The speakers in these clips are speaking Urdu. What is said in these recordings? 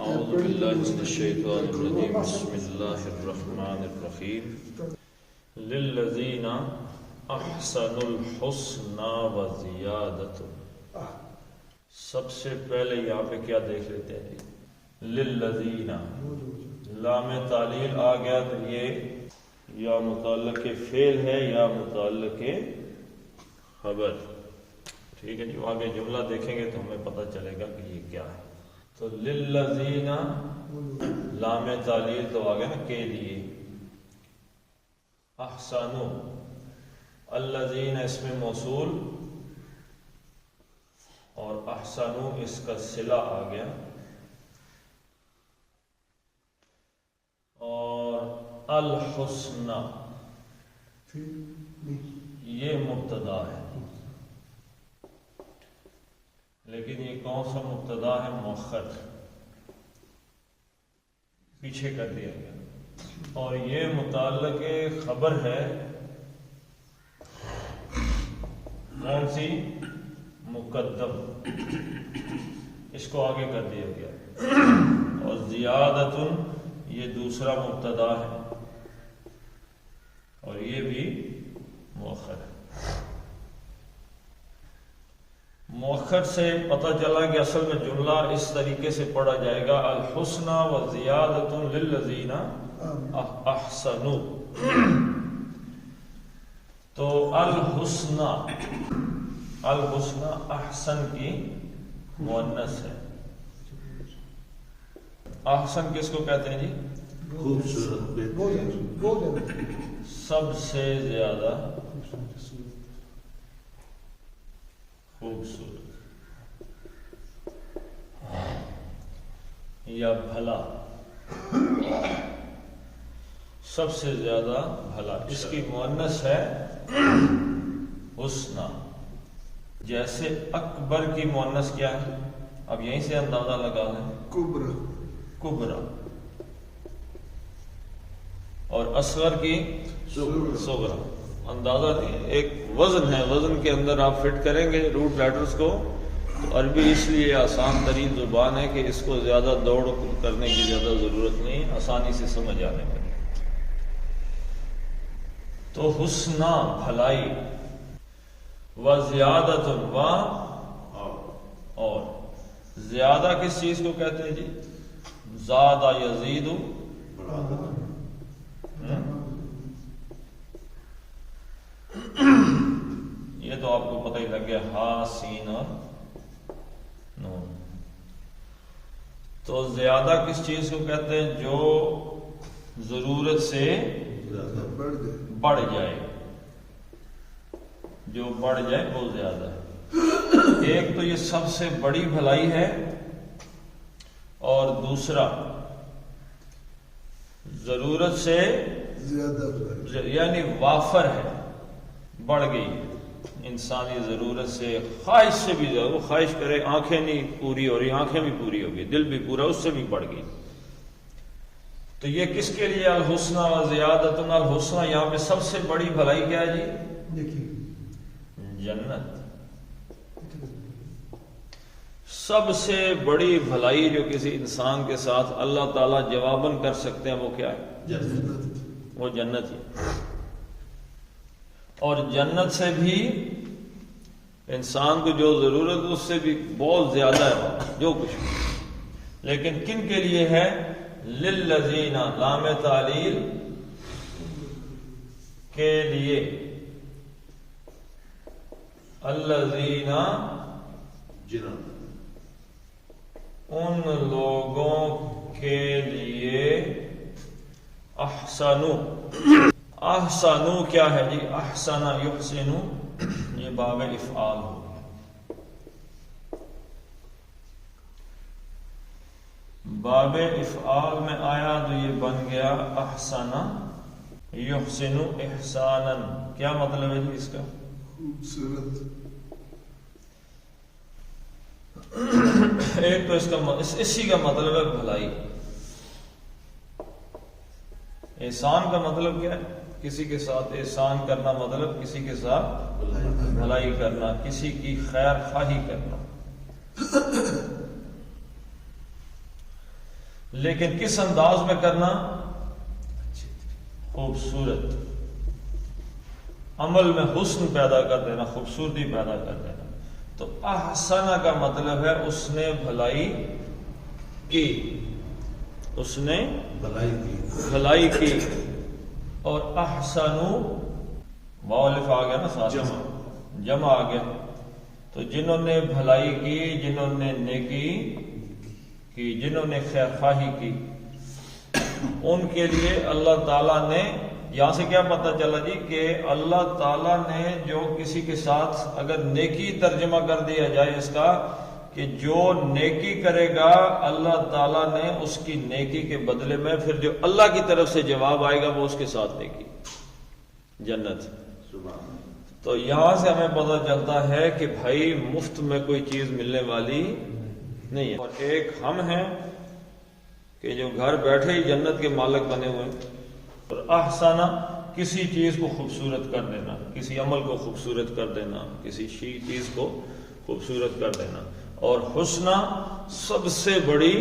اعوذ باللہ من الشیطان الرجیم بسم اللہ الرحمن الرحیم للذین احسنوا الحسنى وزیادۃ. سب سے پہلے یہاں پہ کیا دیکھ لیتے ہیں جی؟ للذین لام تعلیل آ گیا تو یہ یا متعلق فعل ہے یا متعلق خبر. ٹھیک ہے جی، آگے جملہ دیکھیں گے تو ہمیں پتہ چلے گا کہ یہ کیا ہے. تو للذین لام تعلیل تو آ گیا نا کے لیے. احسنوا الذین اس میں موصول اور احسنوا اس کا صلہ آ گیا اور الحسنى یہ مبتدا ہے، لیکن یہ کون سا مبتدا ہے؟ مؤخر، پیچھے کر دیا گیا. اور یہ متعلق خبر ہے کون سی؟ مقدم، اس کو آگے کر دیا گیا. اور زیادتن یہ دوسرا مبتدا ہے اور یہ بھی مؤخر ہے. مؤخر سے پتہ چلا کہ اصل میں جملہ اس طریقے سے پڑھا جائے گا الحسنى وزیادۃ للذین احسنوا. تو الحسنى احسن کی مؤنث ہے. احسن کس کو کہتے ہیں جی؟ خوبصورت، سب سے زیادہ خوبصورت یا بھلا، سب سے زیادہ بھلا. اس کی مؤنث ہے حسنى. جیسے اکبر کی مؤنث کیا ہے؟ اب یہیں سے اندازہ لگا لیں. کبرا. اور اصغر کی صغرا. اندازہ نہیں، ایک وزن ہے، وزن کے اندر آپ فٹ کریں گے روٹ لیٹرز کو. تو عربی اس لیے آسان ترین زبان ہے کہ اس کو زیادہ دوڑ کرنے کی زیادہ ضرورت نہیں، آسانی سے سمجھ آنے میں. تو حسنى بھلائی، وزیادۃ و اور زیادہ کس چیز کو کہتے ہیں جی؟ زادہ یزید. یہ تو آپ کو پتہ ہی لگ گیا، ہا سین اور نون. تو زیادہ کس چیز کو کہتے ہیں؟ جو ضرورت سے بڑھ جائے، جو بڑھ جائے وہ زیادہ ہے. ایک تو یہ سب سے بڑی بھلائی ہے اور دوسرا ضرورت سے زیادہ، یعنی وافر ہے، بڑھ گئی انسانی ضرورت سے، خواہش سے بھی زیادہ. وہ خواہش کرے آنکھیں نہیں پوری ہو رہی، آنکھیں بھی پوری ہو گئی، دل بھی پورا، اس سے بھی بڑھ گئی. تو یہ کس کے لیے الحسنى وزیادۃ؟ الحسنى یہاں پہ سب سے بڑی بھلائی کیا ہے جی؟ جنت. سب سے بڑی بھلائی جو کسی انسان کے ساتھ اللہ تعالیٰ جواباً کر سکتے ہیں وہ کیا ہے؟ جنت. وہ جنت ہی. اور جنت سے بھی انسان کو جو ضرورت ہے اس سے بھی بہت زیادہ ہے جو کچھ. لیکن کن کے لیے ہے؟ للذین، لام تعلیل کے لیے. الذین ان لوگوں کے لیے احسنوا. احسنوا کیا ہے جی؟ احسن یحسن، یہ باب افعال ہو گیا. باب افعال میں آیا تو یہ بن گیا احسن یحسن احسانا. کیا مطلب ہے جی اس کا؟ خوبصورت. ایک تو اس کا اسی کا مطلب ہے بھلائی. احسان کا مطلب کیا ہے؟ کسی کے ساتھ احسان کرنا مطلب کسی کے ساتھ بھلائی کرنا، کسی کی خیر خواہی کرنا. لیکن کس انداز میں کرنا؟ خوبصورت، عمل میں حسن پیدا کر دینا، خوبصورتی پیدا کر دینا۔ تو احسن کا مطلب ہے اس نے بھلائی کی، اس نے بھلائی کی۔ اور احسنو مؤلف آ گیا نا ساتھ، جمع آ گیا۔ تو جنہوں نے بھلائی کی، جنہوں نے نیکی کی، جنہوں نے خیر خواہی کی، ان کے لیے اللہ تعالیٰ نے، یہاں سے کیا پتہ چلا جی کہ اللہ تعالیٰ نے جو کسی کے ساتھ، اگر نیکی ترجمہ کر دیا جائے اس کا، کہ جو نیکی کرے گا اللہ تعالیٰ نے اس کی نیکی کے بدلے میں پھر جو اللہ کی طرف سے جواب آئے گا وہ اس کے ساتھ نیکی، جنت۔ تو یہاں سے ہمیں پتہ چلتا ہے کہ بھائی مفت میں کوئی چیز ملنے والی نہیں ہے۔ اور ایک ہم ہیں کہ جو گھر بیٹھے ہی جنت کے مالک بنے ہوئے ہیں۔ اور احسانہ کسی چیز کو خوبصورت کر دینا، کسی عمل کو خوبصورت کر دینا، کسی چیز کو خوبصورت کر دینا۔ اور حسنہ سب سے بڑی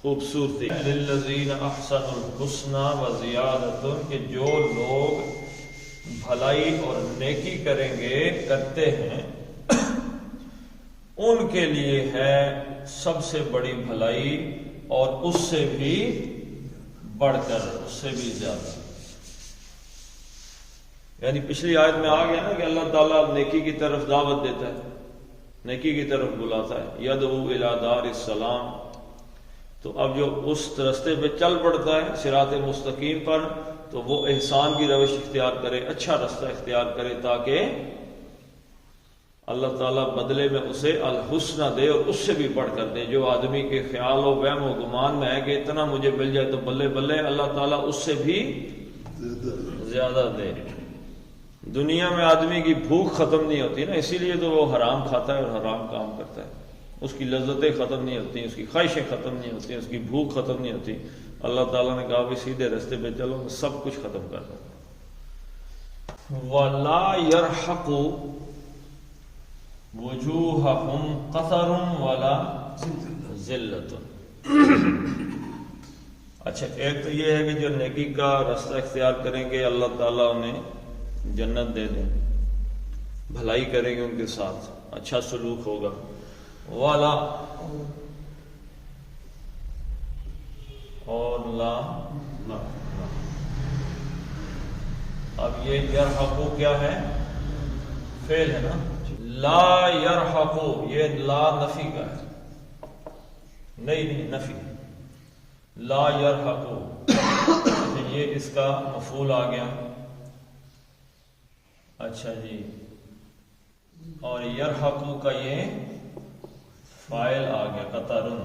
خوبصورتی، للذین احسنوا الحسنى وزیادۃ، کہ جو لوگ بھلائی اور نیکی کریں گے، کرتے ہیں، ان کے لیے ہے سب سے بڑی بھلائی، اور اس سے بھی بڑھ کر، اس سے بھی زیادہ۔ یعنی پچھلی آیت میں آ گیا نا کہ اللہ تعالیٰ نیکی کی طرف دعوت دیتا ہے، نیکی کی طرف بلاتا ہے، یدعو الی دار السلام۔ تو اب جو اس رستے پہ چل پڑتا ہے صراط مستقیم پر، تو وہ احسان کی روش اختیار کرے، اچھا رستہ اختیار کرے، تاکہ اللہ تعالیٰ بدلے میں اسے الحسنہ دے، اور اس سے بھی بڑھ کر دے۔ جو آدمی کے خیال و وہم و گمان میں ہے کہ اتنا مجھے مل جائے تو بلے بلے، اللہ تعالیٰ اس سے بھی زیادہ دے۔ دنیا میں آدمی کی بھوک ختم نہیں ہوتی نا، اسی لیے تو وہ حرام کھاتا ہے اور حرام کام کرتا ہے۔ اس کی لذتیں ختم نہیں ہوتی، اس کی خواہشیں ختم نہیں ہوتی، اس کی بھوک ختم نہیں ہوتی۔ اللہ تعالیٰ نے کہا بھی سیدھے راستے پہ چلو، میں سب کچھ ختم کر دوں۔ وَلَا يَرْحَقُ وجوہہم قطر ولا ذلت۔ اچھا، ایک تو یہ ہے کہ جو نیکی کا راستہ اختیار کریں گے اللہ تعالیٰ انہیں جنت دے دیں، بھلائی کریں گے ان کے ساتھ، اچھا سلوک ہوگا۔ والا اور لا، اب یہ یرحقو کیا ہے؟ فعل ہے نا۔ لا یرحقو، یہ لا نفی کا ہے، نہیں نفی، لا یرحقو، یہ اس کا مفعول آ گیا۔ اچھا جی، اور یرحقو کا یہ فاعل آ گیا، قطرن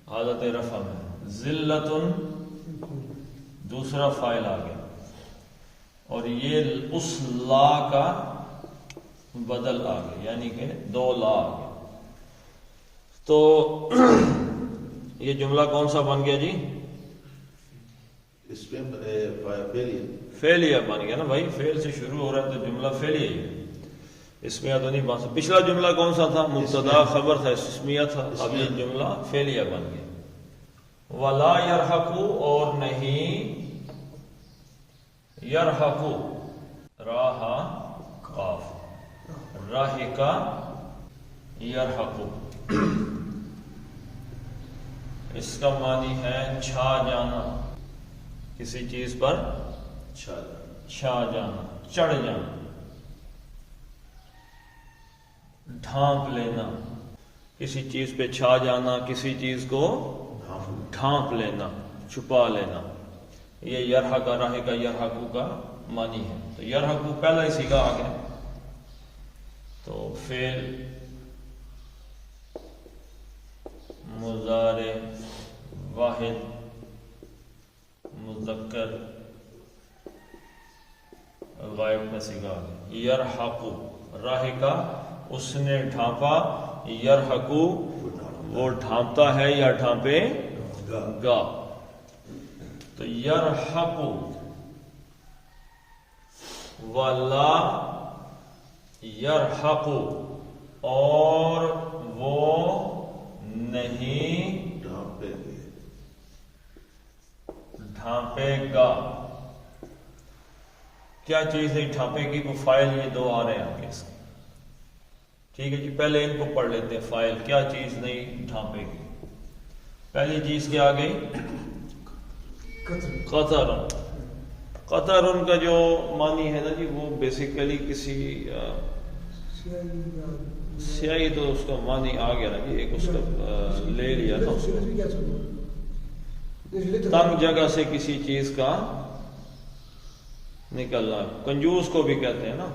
حالت رفع میں، ذلتن دوسرا فاعل آ گیا، اور یہ اس لا کا بدل آ گیا، یعنی کہ دو لا آ گیا۔ تو یہ جملہ کون سا بن گیا جی؟ اس میں فعلیہ بن گیا نا بھائی، فعل سے شروع ہو رہا ہے تو جملہ فعلیہ ہی ہے، اس میں تو نہیں بن سکتا۔ پچھلا جملہ کون سا تھا؟ مبتدا خبر تھا، اسمیہ تھا، اب یہ جملہ فعلیہ بن گیا۔ ولا یرحقو، اور نہیں یرحقو، راہ قاف، راہ کا یرحقو، اس کا معنی ہے چھا جانا، کسی چیز پر چھا جانا، چڑھ جانا، ڈھانپ لینا، کسی چیز پہ چھا جانا، کسی چیز کو ڈھانپ لینا، چھپا لینا، یہ یرحق راہ کا یرحقو کا معنی ہے۔ تو یرحقو پہلا ہی سیگا آ گیا، تو فعل مضارع واحد مذکر غائب کا صیغہ آ گیا، یرحقو، راہ کا اس نے ڈھانپا، یرحقو وہ ڈھانپتا ہے یا ڈھانپے گا۔ تو یرحقو، ولا یرحقو، اور وہ نہیں ڈھانپے گا. کیا چیز نہیں ڈھانپے گی؟ وہ فائل یہ دو آ رہے ہیں آپ کے اس کے. ٹھیک ہے جی، پہلے ان کو پڑھ لیتے ہیں. فائل کیا چیز نہیں ڈھانپے گی؟ پہلی چیز کیا آ گئی؟ قطرن. قطرن کا جو معنی ہے نا جی، وہ بیسیکلی کسی سیاہی، تو اس کا معنی آ گیا نا جی، ایک اس کا لے لیا نا اس کو، تنگ جگہ سے کسی چیز کا نکلنا. کنجوس کو بھی کہتے ہیں نا،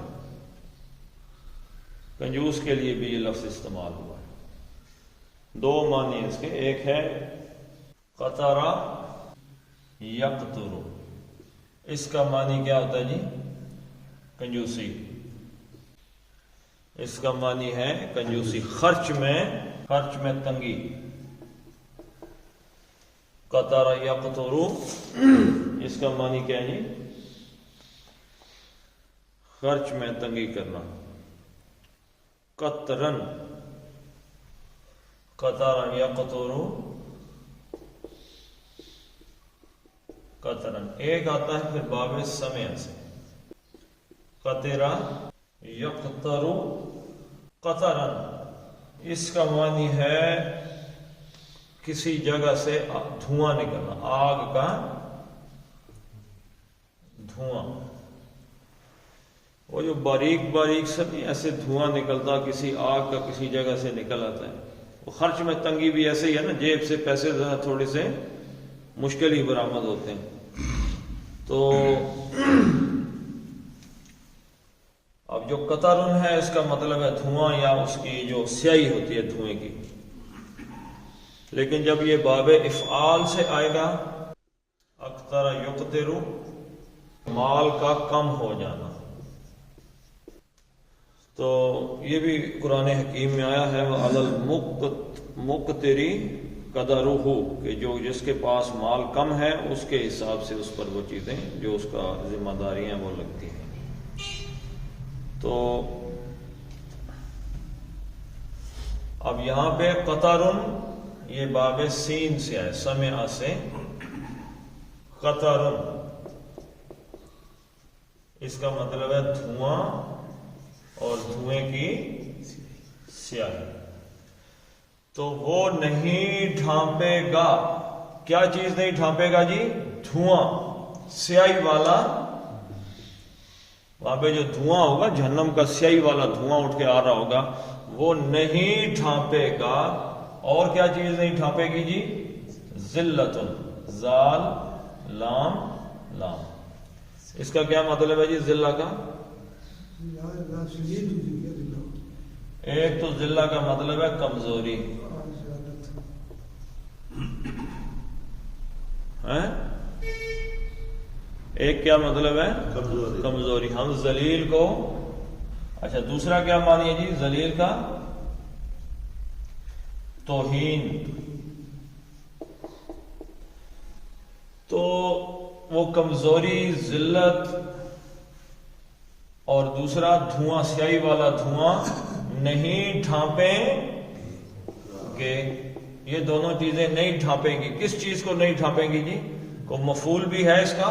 کنجوس کے لیے بھی یہ لفظ استعمال ہوا ہے. دو معنی اس کے، ایک ہے قطرہ یقطر، اس کا معنی کیا ہوتا ہے جی؟ کنجوسی. اس کا معنی ہے کنجوسی، خرچ میں تنگی. قطرہ یقطر، اس کا معنی کیا ہے جی؟ خرچ میں تنگی کرنا. قطرن، قطرہ یقطر قطرن. ایک آتا ہے پھر باب سمع سے، قطرہ یقطر قطرن. اس کا معنی ہے کسی جگہ سے دھواں نکلنا، آگ کا دھواں. وہ جو باریک باریک سے ایسے دھواں نکلتا کسی آگ کا کسی جگہ سے نکل آتا ہے. وہ خرچ میں تنگی بھی ایسے ہی ہے نا، جیب سے پیسے تھوڑے سے مشکل ہی برآمد ہوتے ہیں. تو اب جو قطرن ہے اس کا مطلب ہے دھواں، یا اس کی جو سیاہی ہوتی ہے دھوئیں کی. لیکن جب یہ باب افعال سے آئے گا، اقتر یقتر، مال کا کم ہو جانا، تو یہ بھی قرآن حکیم میں آیا ہے، وَعَلَى الْمُقْتِرِ قَدَرُهُ، کہ جو جس کے پاس مال کم ہے اس کے حساب سے اس پر وہ چیزیں جو اس کا ذمہ داری ہیں وہ لگتی ہیں. تو اب یہاں پہ قطرن یہ باب سین سے ہے، سمع سے. قطرن اس کا مطلب ہے دھواں اور دھوئیں کی سیاہی. تو وہ نہیں ڈھانپے گا. کیا چیز نہیں ڈھانپے گا جی؟ دھواں، سیاہی والا. وہاں پہ جو دھواں ہوگا جہنم کا، سیاہی والا دھواں اٹھ کے آ رہا ہوگا، وہ نہیں ڈھانپے گا. اور کیا چیز نہیں ڈھانپے گی جی؟ ذلتن، زال لام لام. اس کا کیا مطلب ہے جی ذلہ کا؟ ایک تو ذلہ کا مطلب ہے کمزوری، ایک کیا مطلب ہے؟ کمزوری. ہم ذلیل کو، اچھا دوسرا کیا معنی ہے جی ذلیل کا؟ توہین. تو وہ کمزوری، ذلت، اور دوسرا دھواں، سیاہی والا دھواں نہیں ڈھانپیں گے. یہ دونوں چیزیں نہیں ڈھانپیں گی. کس چیز کو نہیں ڈھانپیں گی جی؟ کو مفعول بھی ہے اس کا،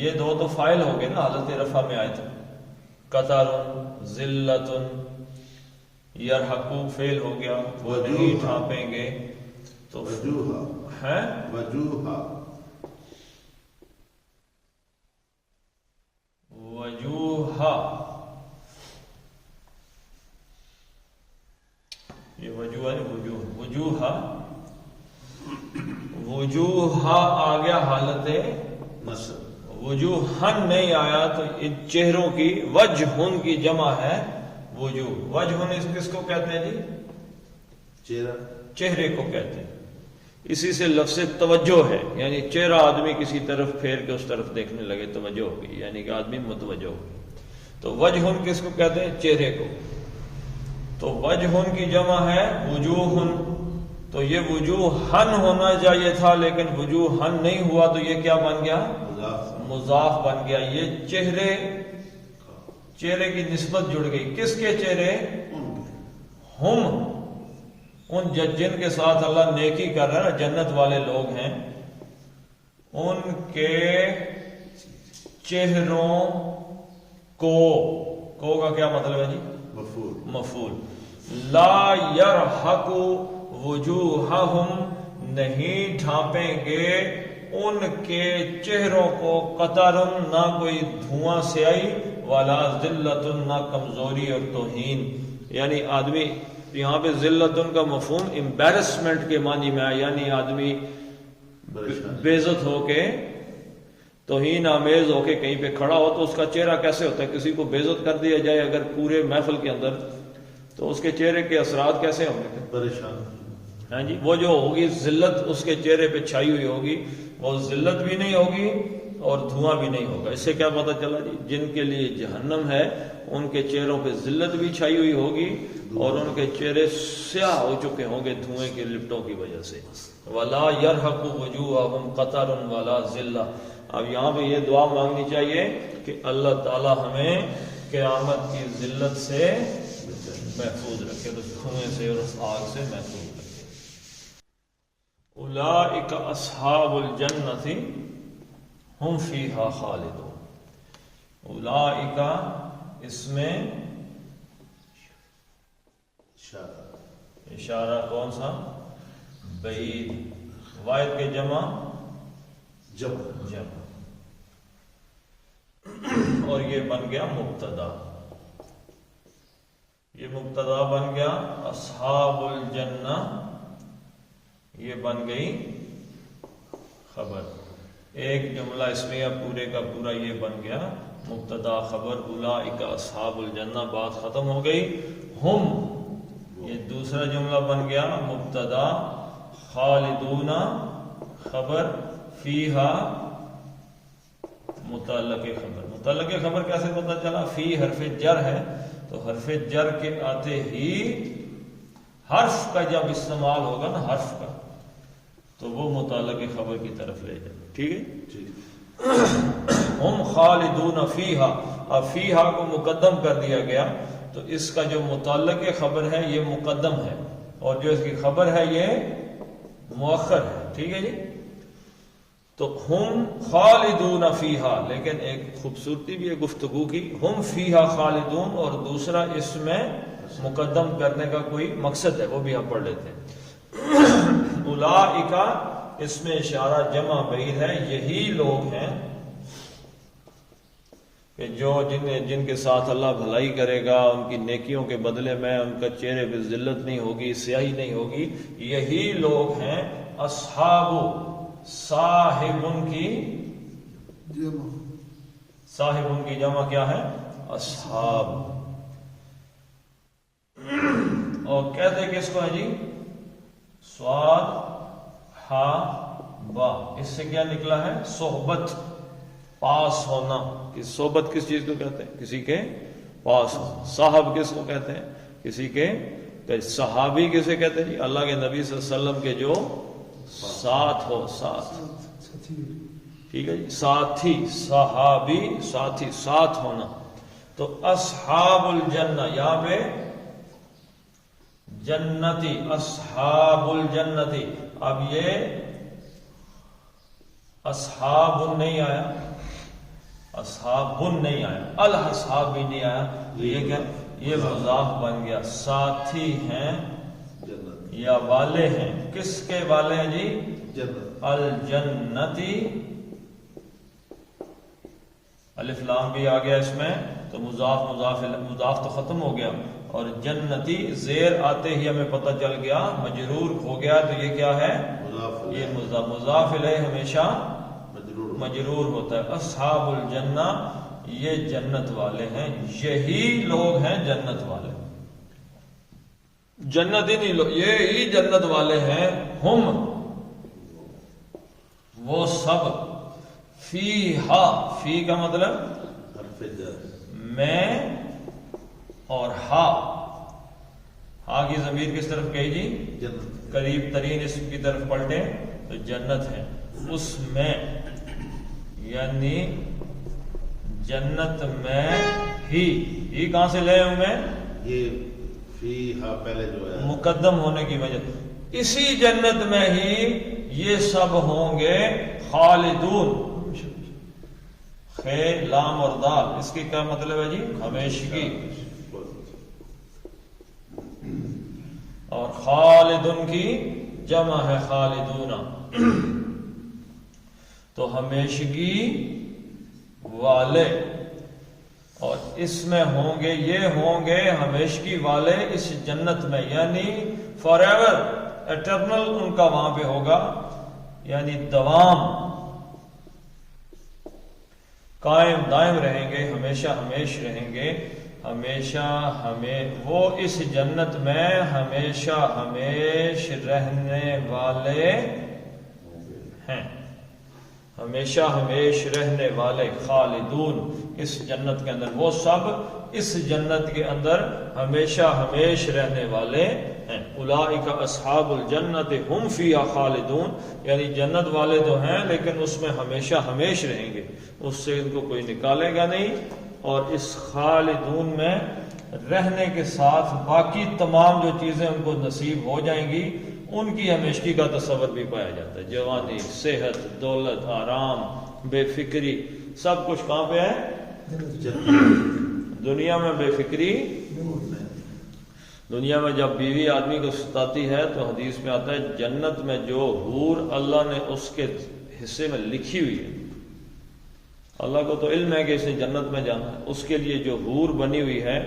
یہ دو تو فاعل ہو گئے نا، حالت رفع میں آئے تھے. قطرن، ذلتن، یرحقو فعل ہو گیا، وہ نہیں ڈھانپیں گے. تو ہے وجوہا، یہ وجوہ ہے، وجوہا، وجوہا آ گیا حالت نصب. وجوہن نہیں آیا تو ان چہروں کی، وجہن کی جمع ہے وجوہ. وجہن اس کس کو کہتے ہیں جی؟ چہرے کو کہتے ہیں. اسی سے لفظ توجہ ہے، یعنی چہرہ آدمی کسی طرف پھیر کے اس طرف دیکھنے لگے، توجہ ہو گئی، یعنی کہ آدمی متوجہ ہو گئی. تو وجہن کس کو کہتے ہیں؟ چہرے کو. تو وجہن کی جمع ہے وجوہن. تو یہ وجوہن ہونا چاہیے تھا، لیکن وجوہن نہیں ہوا، تو یہ کیا بن گیا؟ مضاف بن گیا. یہ چہرے کی نسبت جڑ گئی. کس کے چہرے؟ ہم، ان جن کے ساتھ اللہ نیکی کر رہا ہے نا، جنت والے لوگ ہیں، ان کے چہروں کو کا کیا مطلب ہے جی؟ مفعول. لا یرحق وجوہہم، نہیں ڈھانپیں گے ان کے چہروں کو قطرن، نہ کوئی دھواں سیاہی، ولا ذلت، نہ کمزوری اور توہین. یعنی آدمی یہاں پہ ذلتن کا مفہوم امبیرسمنٹ کے معنی میں ہے، یعنی آدمی بے عزت ہو کے، توہین آمیز ہو کے کہیں پہ کھڑا ہو تو اس کا چہرہ کیسے ہوتا ہے؟ کسی کو بے عزت کر دیا جائے اگر پورے محفل کے اندر تو اس کے چہرے کے اثرات کیسے ہوں گے؟ پریشان. ہاں جی، وہ جو ہوگی ذلت اس کے چہرے پہ چھائی ہوئی ہوگی، وہ ذلت بھی نہیں ہوگی اور دھواں بھی نہیں ہوگا. اس سے کیا پتہ چلا جی؟ جن کے لیے جہنم ہے ان کے چہروں پہ ذلت بھی چھائی ہوئی ہوگی اور ان کے چہرے سیاہ ہو چکے ہوں گے دھوئیں کے لپٹوں کی وجہ سے. ولا یرحق وجوہہم قطر ولا ذلہ. اب یہاں پہ یہ دعا مانگنی چاہیے کہ اللہ تعالی ہمیں قیامت کی ذلت سے محفوظ رکھے، تو دھوئیں سے اور اس آگ سے محفوظ رکھے. اولئک اصحاب الجنۃ ہم فیہا خالدون. اولئک، اس میں اشارہ کون سا؟ بعید. واحد کے جمع اور یہ بن گیا مبتدا. یہ مبتدا بن گیا اصحاب الجنہ، یہ بن گئی خبر. ایک جملہ اسمیہ پورے کا پورا یہ بن گیا مبتدا خبر. اولئک اصحاب الجنہ، بات ختم ہو گئی. ہم، یہ دوسرا جملہ بن گیا مبتدا، خالدون خبر، فیہا متعلق خبر. متعلق خبر کیسے پتہ چلا؟ فی حرف جر ہے تو حرف جر کے آتے ہی حرف کا جب استعمال ہوگا نا، حرف کا، تو وہ متعلق خبر کی طرف لے جائے. ٹھیک ہے. ہم خالدون فیہا، اب فیہا کو مقدم کر دیا گیا تو اس کا جو متعلق خبر ہے یہ مقدم ہے اور جو اس کی خبر ہے یہ مؤخر ہے. ٹھیک ہے جی. تو ہم خالدون فیہا، لیکن ایک خوبصورتی بھی ہے گفتگو کی، ہم فیہا خالدون، اور دوسرا اس میں مقدم کرنے کا کوئی مقصد ہے، وہ بھی ہم پڑھ لیتے ہیں. اولئک، اس میں اشارہ جمع بعید ہے، یہی لوگ ہیں کہ جو جن کے ساتھ اللہ بھلائی کرے گا، ان کی نیکیوں کے بدلے میں ان کا چہرے پہ ذلت نہیں ہوگی، سیاہی نہیں ہوگی. یہی لوگ ہیں اصحاب، صاحب ان کی جمع کیا ہے؟ اصحاب. اور کہتے کس کو ہے جی؟ صاد ہا با. اس سے کیا نکلا ہے؟ صحبت، پاس ہونا. کہ صحبت کس چیز کو کہتے ہیں؟ کسی کے پاس. صاحب کس کو کہتے ہیں؟ کسی کے. صحابی کسے کہتے ہیں جی؟ اللہ کے نبی صلی اللہ علیہ وسلم کے جو ساتھ ہو، ساتھ. ٹھیک ہے جی. ساتھی، صحابی ساتھی، ساتھ ہونا. تو اصحاب الجنہ، یہاں پہ جنتی، اصحاب الجنتی. اب یہ اصحاب نہیں آیا، اصحاب نہیں آیا، الاصحاب بھی نہیں آیا، تو یہ کیا؟ یہ مضاف بن گیا. ساتھی ہیں یا والے ہیں. کس کے والے ہیں جی؟ الجنتی. الف لام بھی آ گیا اس میں تو مضاف تو ختم ہو گیا، اور جنتی زیر آتے ہی ہمیں پتہ چل گیا مجرور ہو گیا. تو یہ کیا ہے؟ یہ مضاف الیہ ہمیشہ مجرور ہوتا ہے. اصحاب الجنہ، یہ جنت والے ہیں، یہی لوگ ہیں جنت والے. جنت ہی نہیں لوگ، یہی جنت والے ہیں. ہم، وہ سب، فیہا، فی کا مطلب میں، اور ہا کی ضمیر کس طرف گئی جی؟ قریب ترین اسم کی طرف پلٹے تو جنت ہے. اس میں، یعنی جنت میں ہی کہاں سے لے ہوں میں؟ یہ فیہا پہلے جو ہے مقدم ہونے کی وجہ، اسی جنت میں ہی یہ سب ہوں گے خالدون، خے لام اور دال، اس کی کیا مطلب ہے جی؟ ہمیشگی. اور خالدن کی جمع ہے خالدون، تو ہمیشگی والے، اور اس میں ہوں گے، یہ ہوں گے ہمیشگی والے اس جنت میں، یعنی فار ایور، ایٹرنل ان کا وہاں پہ ہوگا، یعنی دوام، قائم دائم رہیں گے، ہمیشہ ہمیش رہیں گے، ہمیشہ وہ اس جنت میں ہمیشہ ہمیش رہنے والے ہیں، ہمیشہ ہمیش رہنے والے، خالدون، اس جنت کے اندر، وہ سب اس جنت کے اندر ہمیشہ ہمیش رہنے والے ہیں. اولئک اصحاب الجنت ہم فیہا خالدون، یعنی جنت والے تو ہیں لیکن اس میں ہمیشہ ہمیش رہیں گے، اس سے ان کو کوئی نکالے گا نہیں، اور اس خالدون میں رہنے کے ساتھ باقی تمام جو چیزیں ان کو نصیب ہو جائیں گی ان کی ہمیشگی کا تصور بھی پایا جاتا ہے. جوانی، صحت، دولت، آرام، بے فکری، سب کچھ کہاں پہ ہے؟ دنیا میں بے فکری. دنیا میں جب بیوی آدمی کو ستاتی ہے تو حدیث میں آتا ہے جنت میں جو حور اللہ نے اس کے حصے میں لکھی ہوئی ہے، اللہ کو تو علم ہے کہ اس نے جنت میں جانا ہے، اس کے لیے جو حور بنی ہوئی ہے،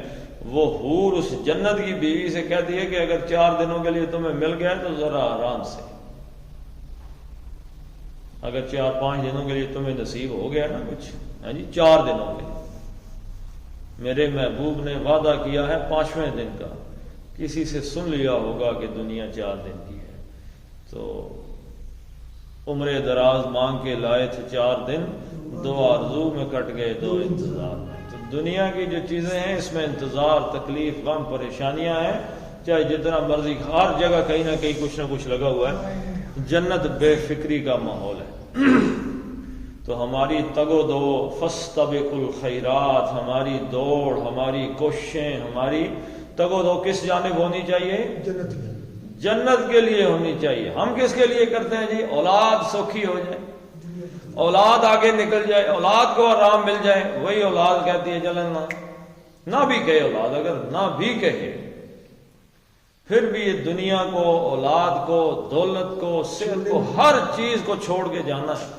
وہ حور اس جنت کی بیوی سے کہتی ہے کہ اگر 4 دنوں کے لیے تمہیں مل گیا تو ذرا آرام سے، اگر 4-5 دنوں کے لیے تمہیں نصیب ہو گیا نا کچھ، ہاں جی 4 دنوں کے لیے، میرے محبوب نے وعدہ کیا ہے 5ویں دن کا، کسی سے سن لیا ہوگا کہ دنیا 4 دن کی ہے، تو عمر دراز مانگ کے لائے تھے 4 دن، 2 آرزو میں کٹ گئے 2 انتظار میں. تو دنیا کی جو چیزیں ہیں اس میں انتظار، تکلیف، غم، پریشانیاں ہیں، چاہے جتنا مرضی، ہر جگہ کہیں نہ کہیں کچھ نہ کچھ لگا ہوا ہے. جنت بے فکری کا ماحول ہے. تو ہماری تگ و دو، فاستبقوا الخیرات، ہماری دوڑ، ہماری کوششیں، ہماری تگ و دو کس جانب ہونی چاہیے؟ جنت کے لیے ہونی چاہیے. ہم کس کے لیے کرتے ہیں جی؟ اولاد سوکھی ہو جائے، اولاد آگے نکل جائے، اولاد کو آرام مل جائے. وہی اولاد کہتی ہے چلن نہ بھی کہے اولاد، اگر نہ بھی کہے پھر بھی یہ دنیا کو، اولاد کو، دولت کو، صحت کو، ہر چیز کو چھوڑ کے جانا ہے.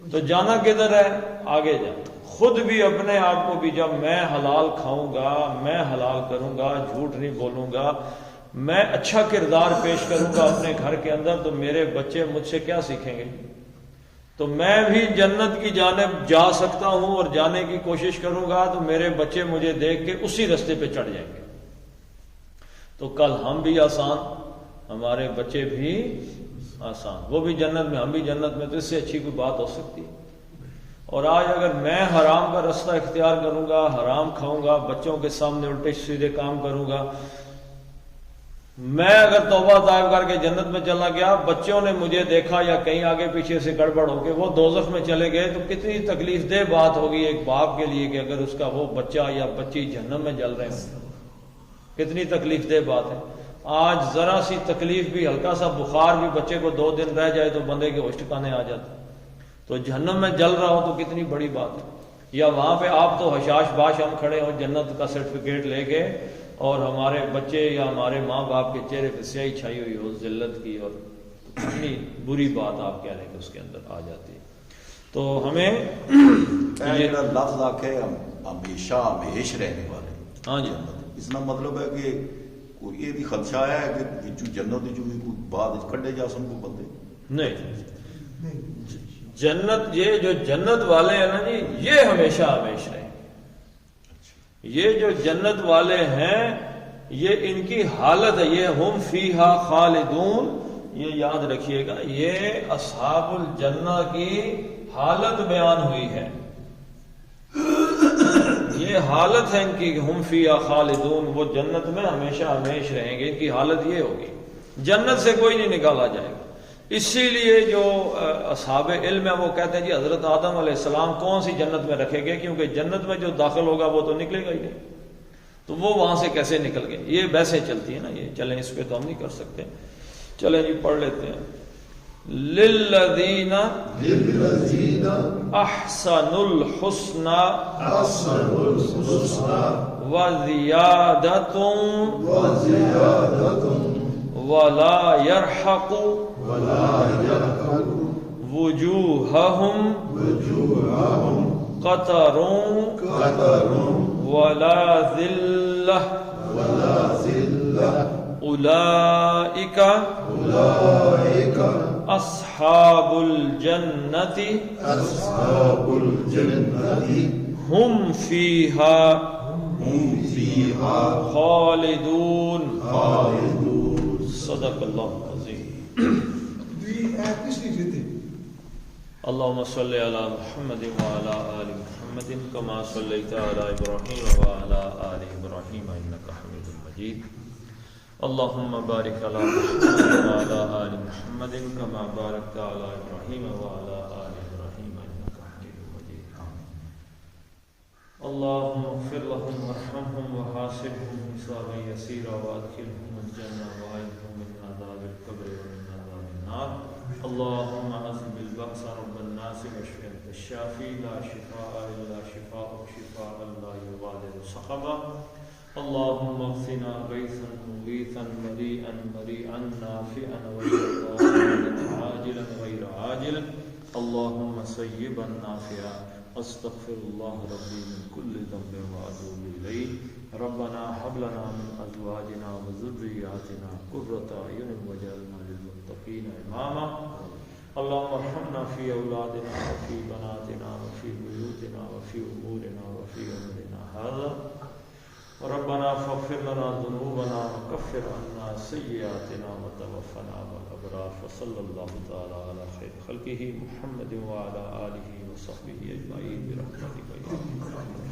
تو جانا کدھر ہے؟ آگے جانا. خود بھی اپنے آپ کو بھی، جب میں حلال کھاؤں گا، میں حلال کروں گا، جھوٹ نہیں بولوں گا، میں اچھا کردار پیش کروں گا اپنے گھر کے اندر، تو میرے بچے مجھ سے کیا سیکھیں گے؟ تو میں بھی جنت کی جانب جا سکتا ہوں اور جانے کی کوشش کروں گا تو میرے بچے مجھے دیکھ کے اسی رستے پہ چڑھ جائیں گے. تو کل ہم بھی آسان، ہمارے بچے بھی آسان، وہ بھی جنت میں، ہم بھی جنت میں، تو اس سے اچھی کوئی بات ہو سکتی ہے؟ اور آج اگر میں حرام کا رستہ اختیار کروں گا، حرام کھاؤں گا، بچوں کے سامنے الٹے سیدھے کام کروں گا، میں اگر توبہ طائب کر کے جنت میں چلا گیا، بچوں نے مجھے دیکھا یا کہیں آگے پیچھے سے گڑبڑ ہو کے وہ دوزخ میں چلے گئے، تو کتنی تکلیف دہ بات ہوگی ایک باپ کے لیے کہ اگر اس کا وہ بچہ یا بچی جہنم میں جل رہے ہیں. کتنی تکلیف دہ بات ہے. آج ذرا سی تکلیف بھی، ہلکا سا بخار بھی بچے کو 2 دن رہ جائے تو بندے کے ہوش ٹھکانے آ جاتے، تو جہنم میں جل رہا ہو تو کتنی بڑی بات ہے. یا وہاں پہ آپ تو حشاش باش ہم کھڑے ہوں جنت کا سرٹیفکیٹ لے کے، اور ہمارے بچے یا ہمارے ماں باپ کے چہرے پہ سیاہی چھائی ہوئی ہو ذلت کی، اور کتنی بری بات آپ کہہ رہے ہیں کہ اس کے اندر آ جاتی ہے. تو ہمیں یہ لفظ آکھے ہمیشہ ہمیش رہنے والے، ہاں جی، اس کا مطلب ہے کہ کوئی یہ بھی خدشہ ہے کہ جنت جو کوئی بعد کڈے جا سن کو بندے نہیں. جنت، یہ جو جنت والے ہیں نا جی، یہ ہمیشہ ہمیش رہیں. یہ جو جنت والے ہیں یہ ان کی حالت ہے، یہ ہم فیہا خالدون، یہ یاد رکھیے گا، یہ اصحاب الجنہ کی حالت بیان ہوئی ہے. یہ حالت ہے ان کی، ہم فیہا خالدون، وہ جنت میں ہمیشہ ہمیش رہیں گے. ان کی حالت یہ ہوگی، جنت سے کوئی نہیں نکالا جائے گا. اسی لیے جو اصحاب علم ہے وہ کہتے ہیں جی حضرت آدم علیہ السلام کون سی جنت میں رکھے گئے، کیونکہ جنت میں جو داخل ہوگا وہ تو نکلے گا ہی نہیں. تو وہ وہاں سے کیسے نکل گئے؟ یہ بحثیں چلتی ہیں نا، یہ چلیں اس پہ تو ہم نہیں کر سکتے، چلیں جی پڑھ لیتے ہیں. للذین احسنوا الحسنى وزیادۃ ولا يرحق وجوہہم قطر ولا ذلہ اولئک اصحاب الجنۃ ہم فیہا خالدون. صدق اللہ العظیم. اللهم صل على محمد وعلى آل محمد كما صليت على إبراهيم وعلى آل إبراهيم إنك حميد مجيد. اللهم بارك على محمد وعلى آل محمد كما باركت على إبراهيم وعلى آل إبراهيم إنك حميد مجيد. اللهم اغفر لهم وارحمهم وحاسبهم حسابا يسيرا وادخلهم الجنة وأعذهم من عذاب القبر ومن عذاب النار. اللهم اذهب البأس رب الناس واشف أنت الشافي لا شفاء إلا شفاءك شفاء لا يغادر سقما. اللهم اغثنا غيثا مغيثا مريئا مريئا نافعا غير ضار عاجلا غير عاجل. اللهم سيبا نافعا. استغفر الله ربي من كل ذنب وأتوب إليه. ربنا هب لنا من أزواجنا وذرياتنا قرة أعين واجعلنا للمتقين إماما. اللهم ارحمنا في أولادنا وفي بناتنا وفي بيوتنا وفي أمورنا وفي أمرنا هذا. ربنا فاغفر لنا ذنوبنا وكفر عنا سيئاتنا وتوفنا مع الأبرار. وصلى الله تعالى على خير خلقه محمد وعلى آله وصحبه أجمعين برحمتك يا أرحم الراحمين.